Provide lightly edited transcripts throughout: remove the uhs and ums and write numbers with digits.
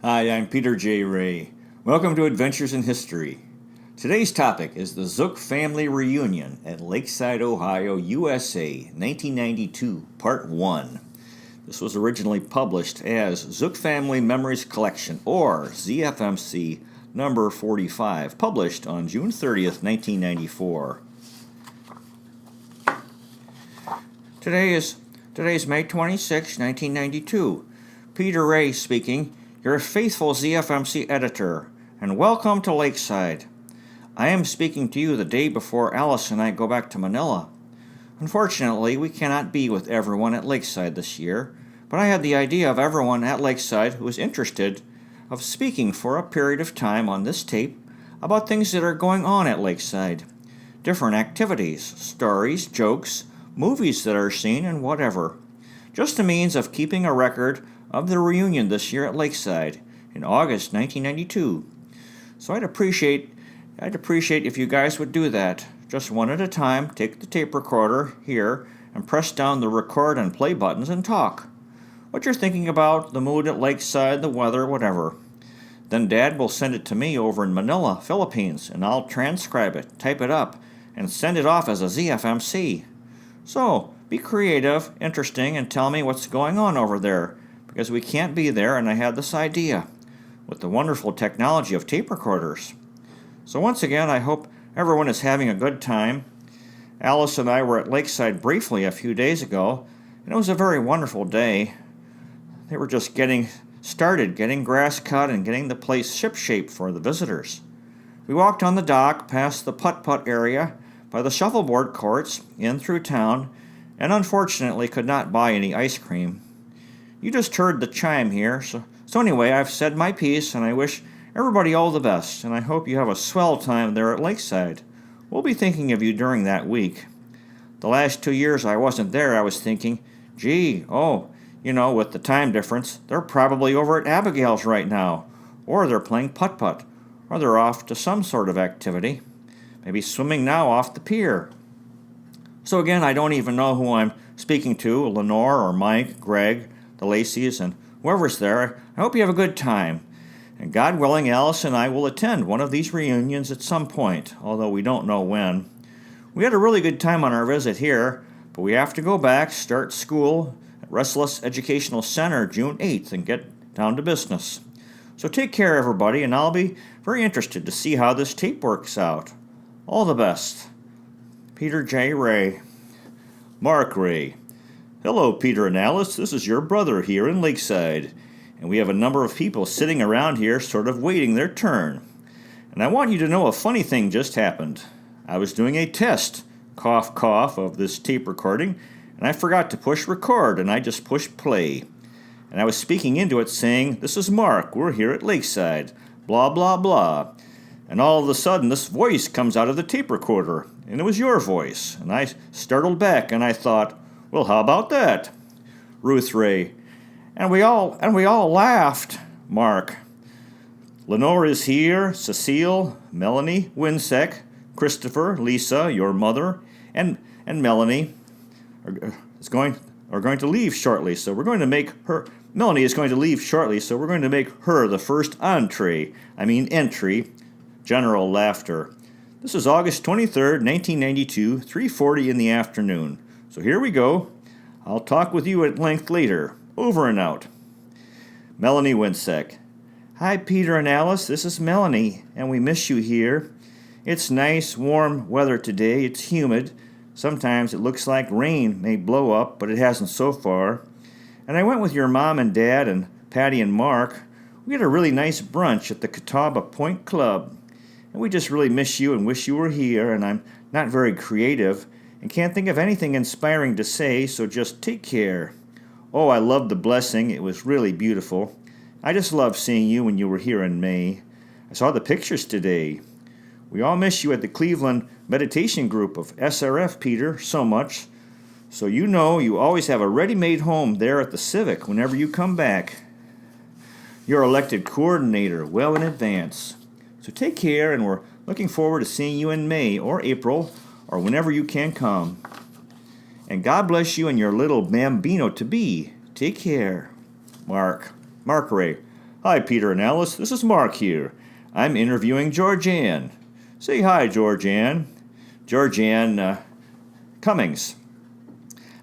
Hi, I'm Peter J. Ray. Welcome to Adventures in History. Today's topic is the Zuck family reunion at Lakeside, Ohio, USA, 1992, Part 1. This was originally published as Zuck Family Memories Collection, or ZFMC number 45, published on June 30th, 1994. Today's May 26, 1992. Peter Ray speaking, your faithful ZFMC editor, and welcome to Lakeside. I am speaking to you the day before Alice and I go back to Manila. Unfortunately, we cannot be with everyone at Lakeside this year, but I had the idea of everyone at Lakeside who is interested of speaking for a period of time on this tape about things that are going on at Lakeside. Different activities, stories, jokes, movies that are seen, and whatever. Just a means of keeping a record of the reunion this year at Lakeside in August 1992. So I'd appreciate if you guys would do that. Just one at a time, take the tape recorder here and press down the record and play buttons and talk. What you're thinking about, the mood at Lakeside, the weather, whatever. Then Dad will send it to me over in Manila, Philippines, and I'll transcribe it, type it up, and send it off as a ZFMC. So, be creative, interesting, and tell me what's going on over there, because we can't be there, and I had this idea with the wonderful technology of tape recorders. So once again, I hope everyone is having a good time. Alice and I were at Lakeside briefly a few days ago, and it was a very wonderful day. They were just getting started, getting grass cut and getting the place shipshape for the visitors. We walked on the dock, past the putt-putt area, by the shuffleboard courts, in through town, and unfortunately could not buy any ice cream. You just heard the chime here, so anyway, I've said my piece, and I wish everybody all the best, and I hope you have a swell time there at Lakeside. We'll be thinking of you during that week. The last 2 years I wasn't there, I was thinking, with the time difference, they're probably over at Abigail's right now, or they're playing putt-putt, or they're off to some sort of activity, maybe swimming now off the pier. So again, I don't even know who I'm speaking to, Lenore or Mike, Greg, the Lacey's, and whoever's there. I hope you have a good time. And God willing, Alice and I will attend one of these reunions at some point, although we don't know when. We had a really good time on our visit here, but we have to go back, start school at Restless Educational Center June 8th, and get down to business. So take care, everybody, and I'll be very interested to see how this tape works out. All the best. Peter J. Ray. Mark Ray. Hello, Peter and Alice. This is your brother here in Lakeside, and we have a number of people sitting around here sort of waiting their turn. And I want you to know a funny thing just happened. I was doing a test, cough, cough, of this tape recording, and I forgot to push record, and I just pushed play. And I was speaking into it saying, "This is Mark, we're here at Lakeside, blah, blah, blah." And all of a sudden, this voice comes out of the tape recorder, and it was your voice. And I startled back, and I thought, well, how about that? Ruth Ray. And we all laughed. Mark. Lenore is here, Cecile, Melanie, Winsek, Christopher, Lisa, your mother, and Melanie are going to leave shortly, so we're going to make her. Melanie is going to leave shortly, so we're going to make her the first entry. General laughter. This is August 23rd, 1992, 3:40 in the afternoon. So here we go. I'll talk with you at length later. Over and out. Melanie Winsek. Hi, Peter and Alice. This is Melanie, and we miss you here. It's nice, warm weather today. It's humid. Sometimes it looks like rain may blow up, but it hasn't so far. And I went with your mom and dad and Patty and Mark. We had a really nice brunch at the Catawba Point Club. And we just really miss you and wish you were here, and I'm not very creative and can't think of anything inspiring to say, so just take care. Oh, I loved the blessing. It was really beautiful. I just loved seeing you when you were here in May. I saw the pictures today. We all miss you at the Cleveland Meditation Group of SRF, Peter, so much. So you know you always have a ready-made home there at the Civic whenever you come back. Your elected coordinator well in advance. So take care, and we're looking forward to seeing you in May or April or whenever you can come. And God bless you and your little bambino to be. Take care. Mark Ray. Hi, Peter and Alice. This is Mark here. I'm interviewing Georgianne. Say hi, Georgianne. Georgianne Cummings.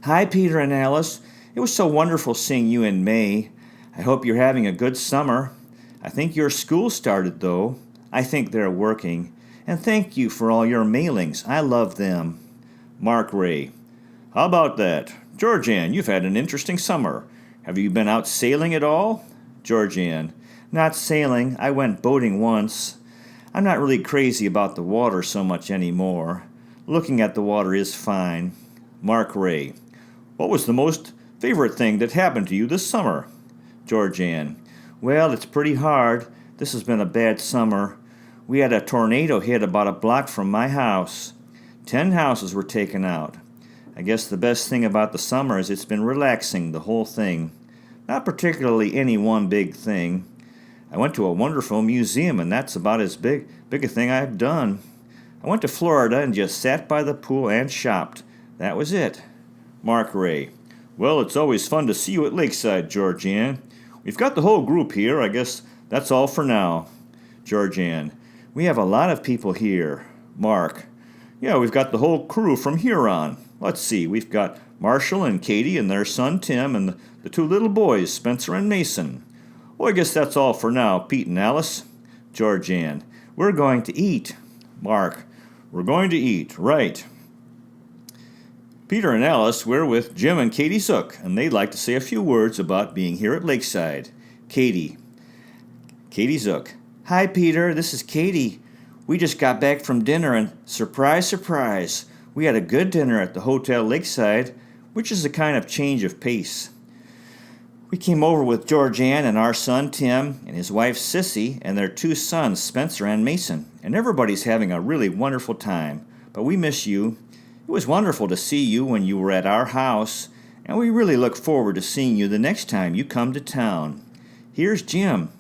Hi, Peter and Alice. It was so wonderful seeing you in May. I hope you're having a good summer. I think your school started, though. I think they're working. And thank you for all your mailings. I love them. Mark Ray. How about that? Georgianne, you've had an interesting summer. Have you been out sailing at all? Georgianne. Not sailing. I went boating once. I'm not really crazy about the water so much anymore. Looking at the water is fine. Mark Ray. What was the most favorite thing that happened to you this summer? Georgianne. Well, it's pretty hard. This has been a bad summer. We had a tornado hit about a block from my house. 10 houses were taken out. I guess the best thing about the summer is it's been relaxing, the whole thing. Not particularly any one big thing. I went to a wonderful museum, and that's about as big a thing I've done. I went to Florida and just sat by the pool and shopped. That was it. Mark Ray. Well, it's always fun to see you at Lakeside, Georgianne. We've got the whole group here. I guess that's all for now. Georgianne. We have a lot of people here. Mark. Yeah, we've got the whole crew from Huron. Let's see, we've got Marshall and Katie and their son Tim and the two little boys, Spencer and Mason. Well, I guess that's all for now, Pete and Alice. Georgianne. We're going to eat. Mark. We're going to eat, right. Peter and Alice, we're with Jim and Katie Zuck, and they'd like to say a few words about being here at Lakeside. Katie. Katie Zuck. Hi, Peter. This is Katie. We just got back from dinner, and surprise, surprise, we had a good dinner at the Hotel Lakeside, which is a kind of change of pace. We came over with Georgianne and our son Tim and his wife Sissy and their two sons Spencer and Mason, and everybody's having a really wonderful time. But we miss you. It was wonderful to see you when you were at our house, and we really look forward to seeing you the next time you come to town. Here's Jim.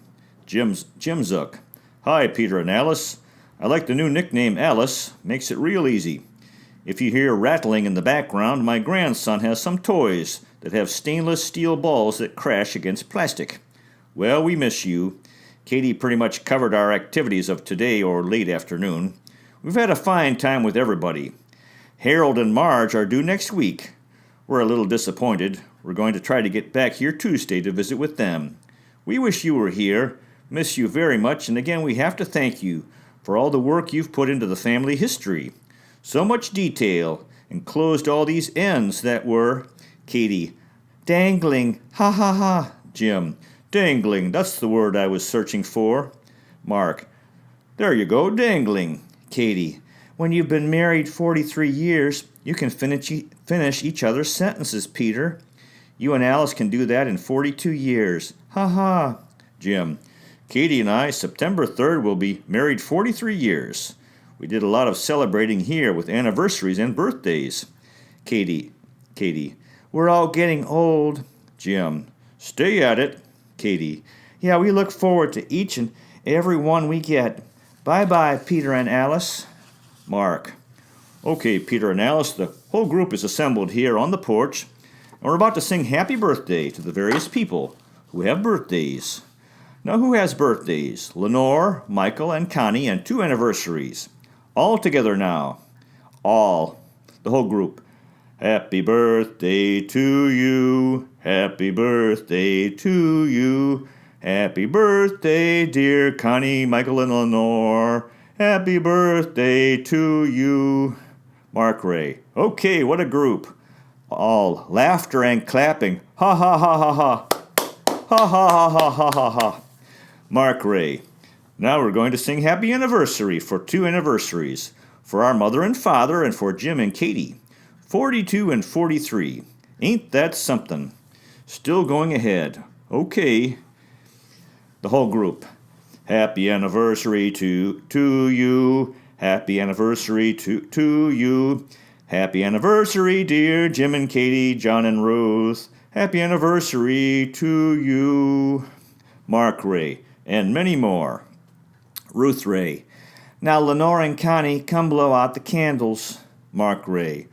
Jim Zuck. Hi, Peter and Alice. I like the new nickname Alice. Makes it real easy. If you hear rattling in the background, my grandson has some toys that have stainless steel balls that crash against plastic. Well, we miss you. Katie pretty much covered our activities of today or late afternoon. We've had a fine time with everybody. Harold and Marge are due next week. We're a little disappointed. We're going to try to get back here Tuesday to visit with them. We wish you were here. Miss you very much, and again we have to thank you for all the work you've put into the family history. So much detail, enclosed all these ends that were... Katie. Dangling. Ha ha ha. Jim. Dangling. That's the word I was searching for. Mark. There you go, dangling. Katie. When you've been married 43 years, you can finish each other's sentences, Peter. You and Alice can do that in 42 years. Ha ha. Jim. Katie and I, September 3rd, will be married 43 years. We did a lot of celebrating here with anniversaries and birthdays. Katie. We're all getting old. Jim. Stay at it. Katie. Yeah, we look forward to each and every one we get. Bye-bye, Peter and Alice. Mark. Okay, Peter and Alice, the whole group is assembled here on the porch, and we're about to sing happy birthday to the various people who have birthdays. Now, who has birthdays? Lenore, Michael, and Connie, and 2 anniversaries. All together now. All. The whole group. Happy birthday to you. Happy birthday to you. Happy birthday, dear Connie, Michael, and Lenore. Happy birthday to you. Mark Ray. Okay, what a group. All. Laughter and clapping. Ha ha ha ha ha. Ha ha ha ha ha ha ha. Mark Ray. Now we're going to sing happy anniversary for 2 anniversaries. For our mother and father and for Jim and Katie. 42 and 43. Ain't that something? Still going ahead. Okay. The whole group. Happy anniversary to you. Happy anniversary to you. Happy anniversary, dear Jim and Katie, John and Ruth. Happy anniversary to you. Mark Ray. And many more. Ruth Ray. Now, Lenore and Connie, come blow out the candles. Mark Ray.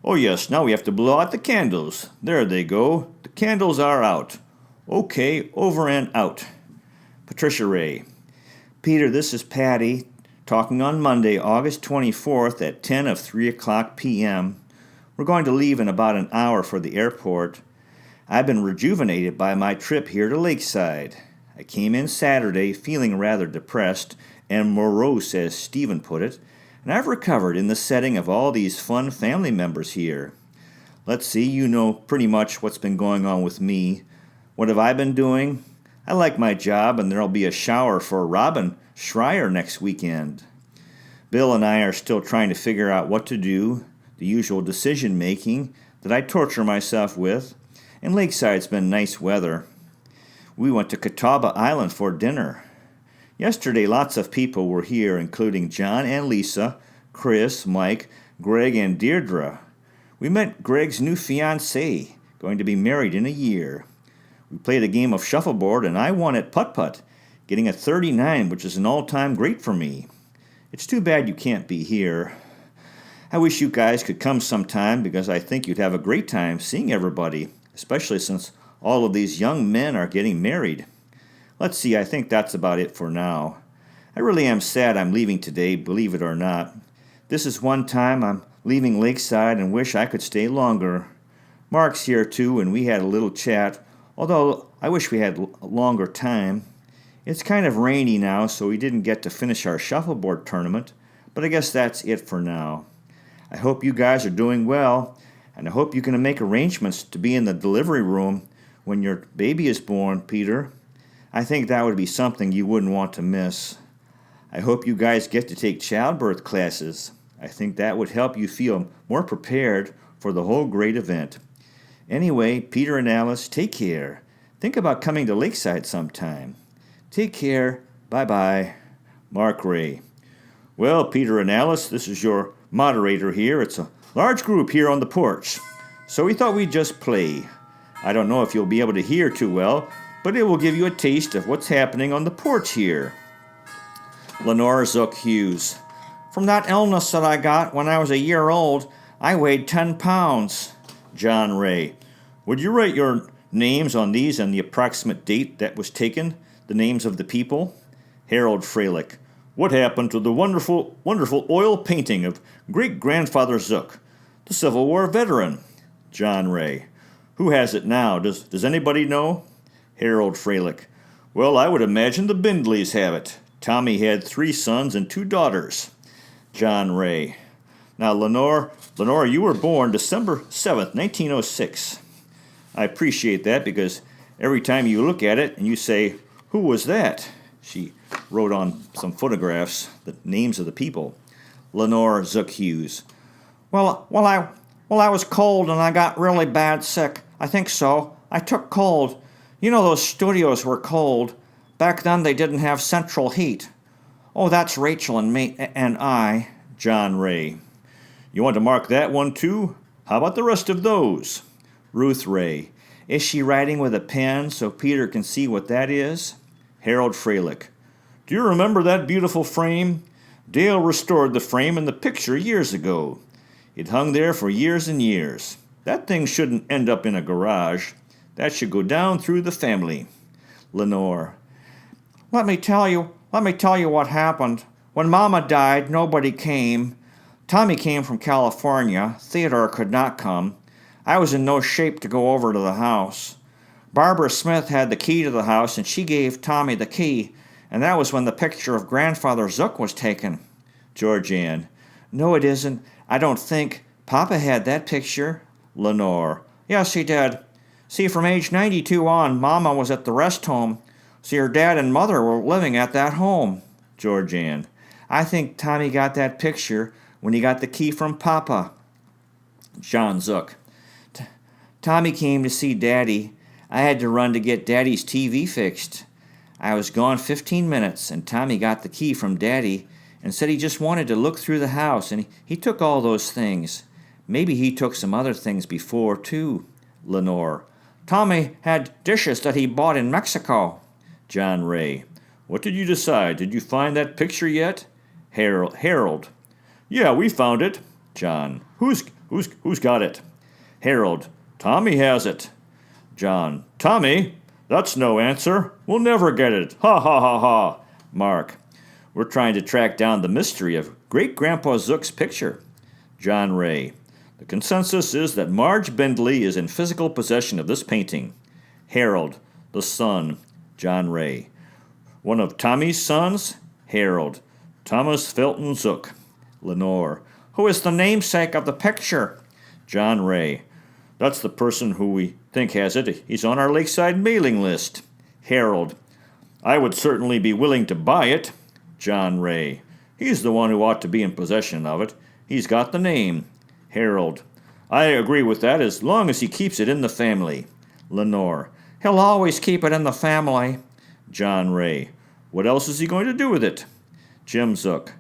Oh, yes, now we have to blow out the candles. There they go. The candles are out. Okay, over and out. Patricia Ray. Peter, this is Patty, talking on Monday, August 24th at 10 of 3 o'clock p.m. We're going to leave in about an hour for the airport. I've been rejuvenated by my trip here to Lakeside. I came in Saturday feeling rather depressed and morose, as Stephen put it, and I've recovered in the setting of all these fun family members here. Let's see, you know pretty much what's been going on with me. What have I been doing? I like my job, and there'll be a shower for Robin Schreier next weekend. Bill and I are still trying to figure out what to do, the usual decision-making that I torture myself with, and Lakeside's been nice weather. We went to Catawba Island for dinner. Yesterday, lots of people were here, including John and Lisa, Chris, Mike, Greg, and Deirdre. We met Greg's new fiancée, going to be married in a year. We played a game of shuffleboard, and I won at putt-putt, getting a 39, which is an all-time great for me. It's too bad you can't be here. I wish you guys could come sometime, because I think you'd have a great time seeing everybody, especially since all of these young men are getting married. Let's see, I think that's about it for now. I really am sad I'm leaving today, believe it or not. This is one time I'm leaving Lakeside and wish I could stay longer. Mark's here too, and we had a little chat, although I wish we had a longer time. It's kind of rainy now, so we didn't get to finish our shuffleboard tournament, but I guess that's it for now. I hope you guys are doing well, and I hope you can make arrangements to be in the delivery room when your baby is born, Peter. I think that would be something you wouldn't want to miss. I hope you guys get to take childbirth classes. I think that would help you feel more prepared for the whole great event. Anyway, Peter and Alice, take care. Think about coming to Lakeside sometime. Take care. Bye-bye. Mark Ray. Well, Peter and Alice, this is your moderator here. It's a large group here on the porch, so we thought we'd just play. I don't know if you'll be able to hear too well, but it will give you a taste of what's happening on the porch here. Lenore Zuck Hughes. From that illness that I got when I was a year old, I weighed 10 pounds. John Ray. Would you write your names on these and the approximate date that was taken, the names of the people? Harold Freilich. What happened to the wonderful oil painting of great-grandfather Zuck, the Civil War veteran? John Ray. Who has it now? Does anybody know? Harold Freilich. Well, I would imagine the Bindleys have it. Tommy had 3 sons and 2 daughters. John Ray. Now, Lenore, you were born December 7th, 1906. I appreciate that because every time you look at it and you say, who was that? She wrote on some photographs the names of the people. Lenore Zuck Hughes. Well, I was cold and I got really bad sick. I think so. I took cold. You know those studios were cold. Back then they didn't have central heat. Oh, that's Rachel and me and I. John Ray. You want to mark that one too? How about the rest of those? Ruth Ray. Is she writing with a pen so Peter can see what that is? Harold Freilich. Do you remember that beautiful frame? Dale restored the frame in the picture years ago. It hung there for years and years. That thing shouldn't end up in a garage. That should go down through the family. Lenore. Let me tell you what happened. When Mama died, nobody came. Tommy came from California. Theodore could not come. I was in no shape to go over to the house. Barbara Smith had the key to the house, and she gave Tommy the key, and that was when the picture of Grandfather Zuck was taken. Georgianne. No, it isn't. I don't think. Papa had that picture. Lenore. Yes, he did. See, from age 92 on, Mama was at the rest home. So your dad and mother were living at that home. Georgianne. I think Tommy got that picture when he got the key from Papa. John Zuck. Tommy came to see Daddy. I had to run to get Daddy's TV fixed. I was gone 15 minutes, and Tommy got the key from Daddy and said he just wanted to look through the house, and he took all those things. Maybe he took some other things before, too. Lenore. Tommy had dishes that he bought in Mexico. John Ray. What did you decide? Did you find that picture yet? Harold. Yeah, we found it. John. Who's got it? Harold. Tommy has it. John. Tommy? That's no answer. We'll never get it. Ha ha ha ha. Mark. We're trying to track down the mystery of Great-Grandpa Zook's picture. John Ray. The consensus is that Marge Bendley is in physical possession of this painting. Harold. The son. John Ray. One of Tommy's sons? Harold. Thomas Felton Zook. Lenore. Who is the namesake of the picture? John Ray. That's the person who we think has it. He's on our Lakeside mailing list. Harold. I would certainly be willing to buy it. John Ray. He's the one who ought to be in possession of it. He's got the name. Harold. I agree with that as long as he keeps it in the family. Lenore. He'll always keep it in the family. John Ray. What else is he going to do with it? Jim Zook.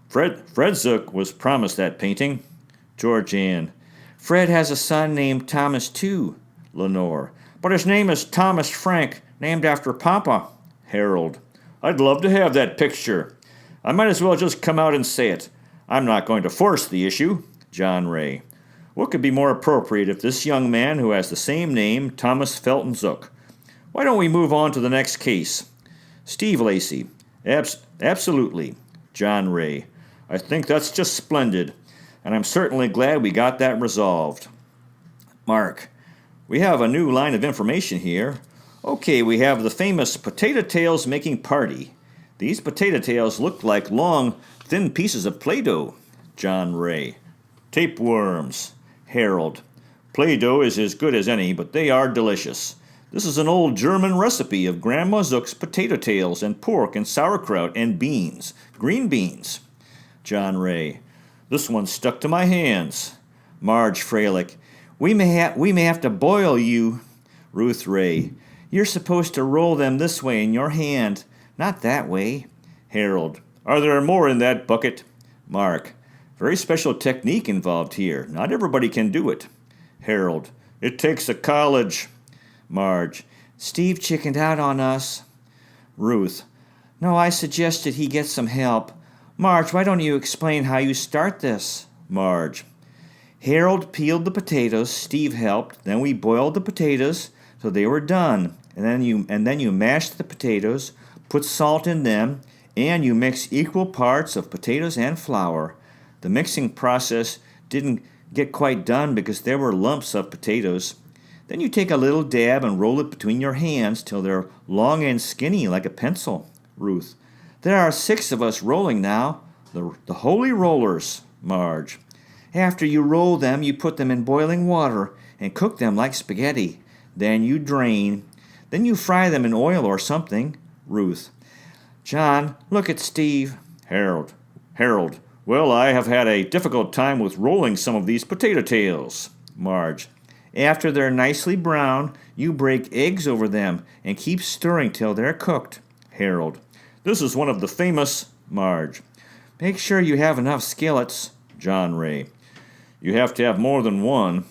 Fred Zook was promised that painting. George Ann. Fred has a son named Thomas, too. Lenore. But his name is Thomas Frank, named after Papa. Harold. I'd love to have that picture. I might as well just come out and say it. I'm not going to force the issue. John Ray. What could be more appropriate if this young man who has the same name, Thomas Felton Zook? Why don't we move on to the next case? Steve Lacey. Absolutely. John Ray. I think that's just splendid, and I'm certainly glad we got that resolved. Mark. We have a new line of information here. Okay, we have the famous potato tails making party. These potato tails look like long, thin pieces of Play-Doh. John Ray. Tapeworms. Harold. Play-Doh is as good as any, but they are delicious. This is an old German recipe of Grandma Zook's potato tails and pork and sauerkraut and beans. Green beans. John Ray. This one stuck to my hands. Marge Freilich. We may have to boil you. Ruth Ray. You're supposed to roll them this way in your hand, not that way. Harold. Are there more in that bucket? Mark. Very special technique involved here. Not everybody can do it. Harold. It takes a college. Marge. Steve chickened out on us. Ruth. No, I suggested he get some help. Marge, why don't you explain how you start this? Marge. Harold peeled the potatoes, Steve helped, then we boiled the potatoes so they were done. And then you mashed the potatoes, put salt in them, and you mix equal parts of potatoes and flour. The mixing process didn't get quite done because there were lumps of potatoes. Then you take a little dab and roll it between your hands till they're long and skinny like a pencil. Ruth. There are 6 of us rolling now. The holy rollers. Marge. After you roll them, you put them in boiling water and cook them like spaghetti. Then you drain. Then you fry them in oil or something. Ruth. John, look at Steve. Harold. Well, I have had a difficult time with rolling some of these potato tails. Marge. After they're nicely brown, you break eggs over them and keep stirring till they're cooked. Harold. This is one of the famous. Marge. Make sure you have enough skillets. John Ray. You have to have more than one.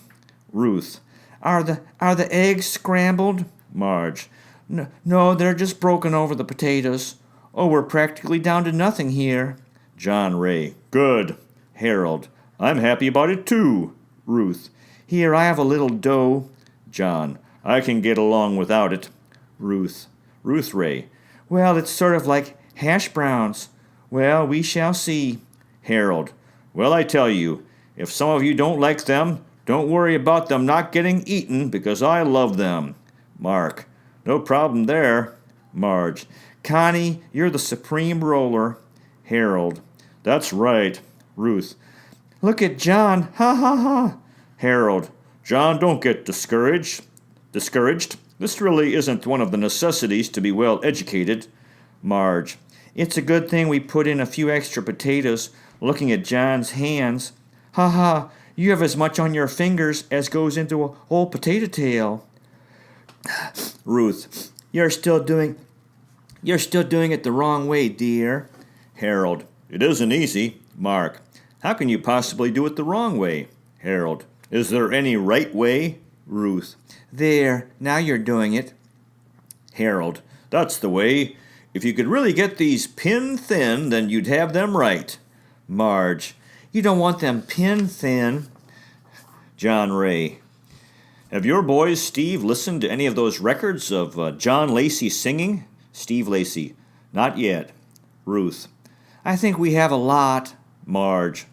Ruth. Are the eggs scrambled? Marge. No, they're just broken over the potatoes. Oh, we're practically down to nothing here. John Ray. Good. Harold. I'm happy about it too. Ruth. Here, I have a little dough. John. I can get along without it. Ruth. Ruth Ray. Well, it's sort of like hash browns. Well, we shall see. Harold. Well, I tell you, if some of you don't like them, don't worry about them not getting eaten because I love them. Mark. No problem there. Marge. Connie, you're the supreme roller. Harold. That's right. Ruth. Look at John. Ha ha ha. Harold. John, don't get discouraged. This really isn't one of the necessities to be well educated. Marge. It's a good thing we put in a few extra potatoes. Looking at John's hands. Ha ha. You have as much on your fingers as goes into a whole potato tail. Ruth. You're still doing it the wrong way, dear. Harold. It isn't easy. Mark. How can you possibly do it the wrong way? Harold. Is there any right way? Ruth. There, now you're doing it. Harold. That's the way. If you could really get these pin thin, then you'd have them right. Marge. You don't want them pin thin. John Ray. Have your boys, Steve, listened to any of those records of John Lacey singing? Steve Lacey. Not yet. Ruth. I think we have a lot. Marge.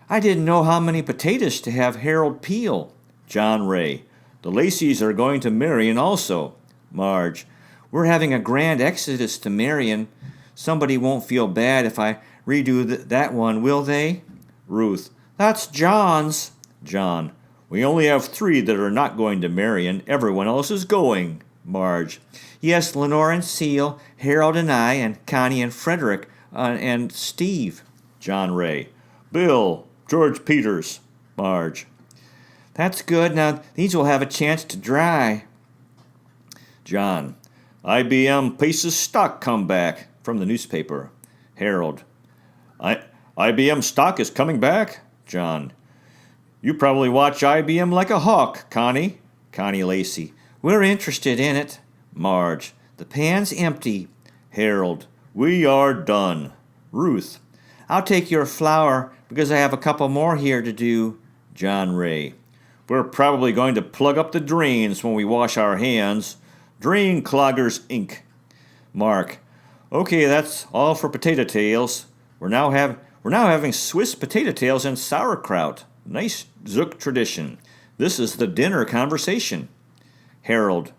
I didn't know how many potatoes to have Harold peel. John Ray. The Lacys are going to Marion also. Marge. We're having a grand exodus to Marion. Somebody won't feel bad if I redo that one, will they? Ruth. That's John's. John. We only have 3 that are not going to Marion. Everyone else is going. Marge. Yes, Lenore and Seal, Harold and I, and Connie and Frederick, and Steve. John Ray. Bill. George Peters. Marge. That's good. Now these will have a chance to dry. John. IBM Pace's stock comeback from the newspaper. Harold. IBM stock is coming back? John. You probably watch IBM like a hawk, Connie. Connie Lacey. We're interested in it. Marge. The pan's empty. Harold. We are done. Ruth. I'll take your flour because I have a couple more here to do. John Ray. We're probably going to plug up the drains when we wash our hands. Drain Cloggers, Inc. Mark. Okay, that's all for potato tails. We're now having Swiss potato tails and sauerkraut. Nice Zuck tradition. This is the dinner conversation. Harold.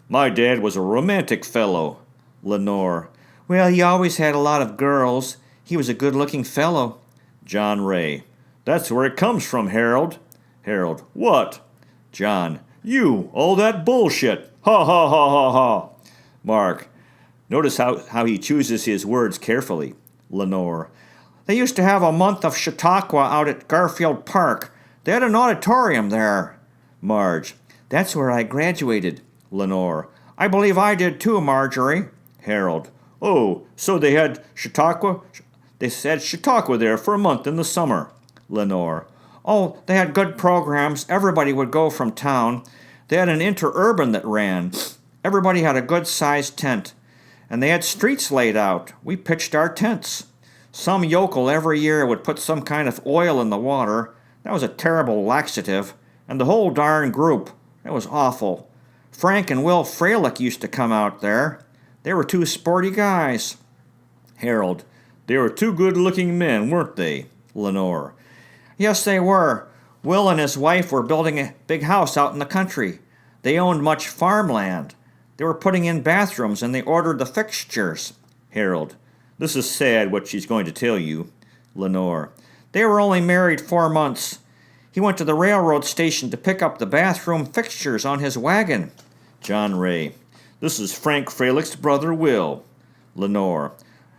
My dad was a romantic fellow. Lenore. Well, he always had a lot of girls. He was a good-looking fellow. John Ray. That's where it comes from, Harold. Harold. What? John. You. All that bullshit. Ha ha ha ha ha. Mark. Notice how he chooses his words carefully. Lenore. They used to have a month of Chautauqua out at Garfield Park. They had an auditorium there. Marge. That's where I graduated. Lenore. I believe I did too, Marjorie. Harold. Oh, so they had Chautauqua? They said Chautauqua there for a month in the summer. Lenore. Oh, they had good programs. Everybody would go from town. They had an interurban that ran. Everybody had a good-sized tent. And they had streets laid out. We pitched our tents. Some yokel every year would put some kind of oil in the water. That was a terrible laxative. And the whole darn group. It was awful. Frank and Will Freilich used to come out there. They were 2 sporty guys. Harold. They were 2 good-looking men, weren't they? Lenore. Yes, they were. Will and his wife were building a big house out in the country. They owned much farmland. They were putting in bathrooms, and they ordered the fixtures. Harold. This is sad what she's going to tell you. Lenore. They were only married 4 months. He went to the railroad station to pick up the bathroom fixtures on his wagon. John Ray. This is Frank Freilich's brother, Will. Lenore.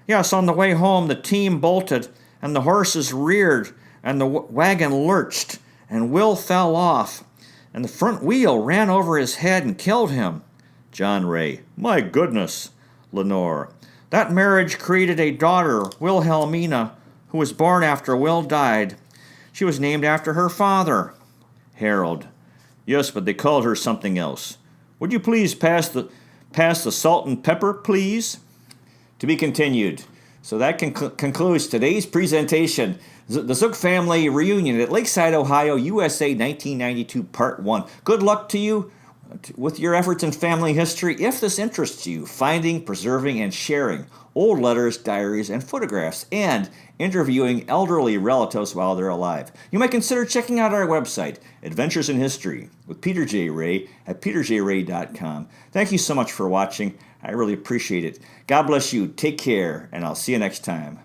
Yes, on the way home the team bolted, and the horses reared, and the wagon lurched, and Will fell off, and the front wheel ran over his head and killed him. John Ray. My goodness. Lenore. That marriage created a daughter, Wilhelmina, who was born after Will died. She was named after her father. Harold. Yes, but they called her something else. Would you please pass the salt and pepper, please? To be continued. So that concludes today's presentation. The Zuck family reunion at Lakeside, Ohio, USA, 1992, Part 1. Good luck to you with your efforts in family history. If this interests you, finding, preserving, and sharing old letters, diaries, and photographs, and interviewing elderly relatives while they're alive, you might consider checking out our website, Adventures in History, with Peter J. Ray at peterjray.com. Thank you so much for watching. I really appreciate it. God bless you. Take care, and I'll see you next time.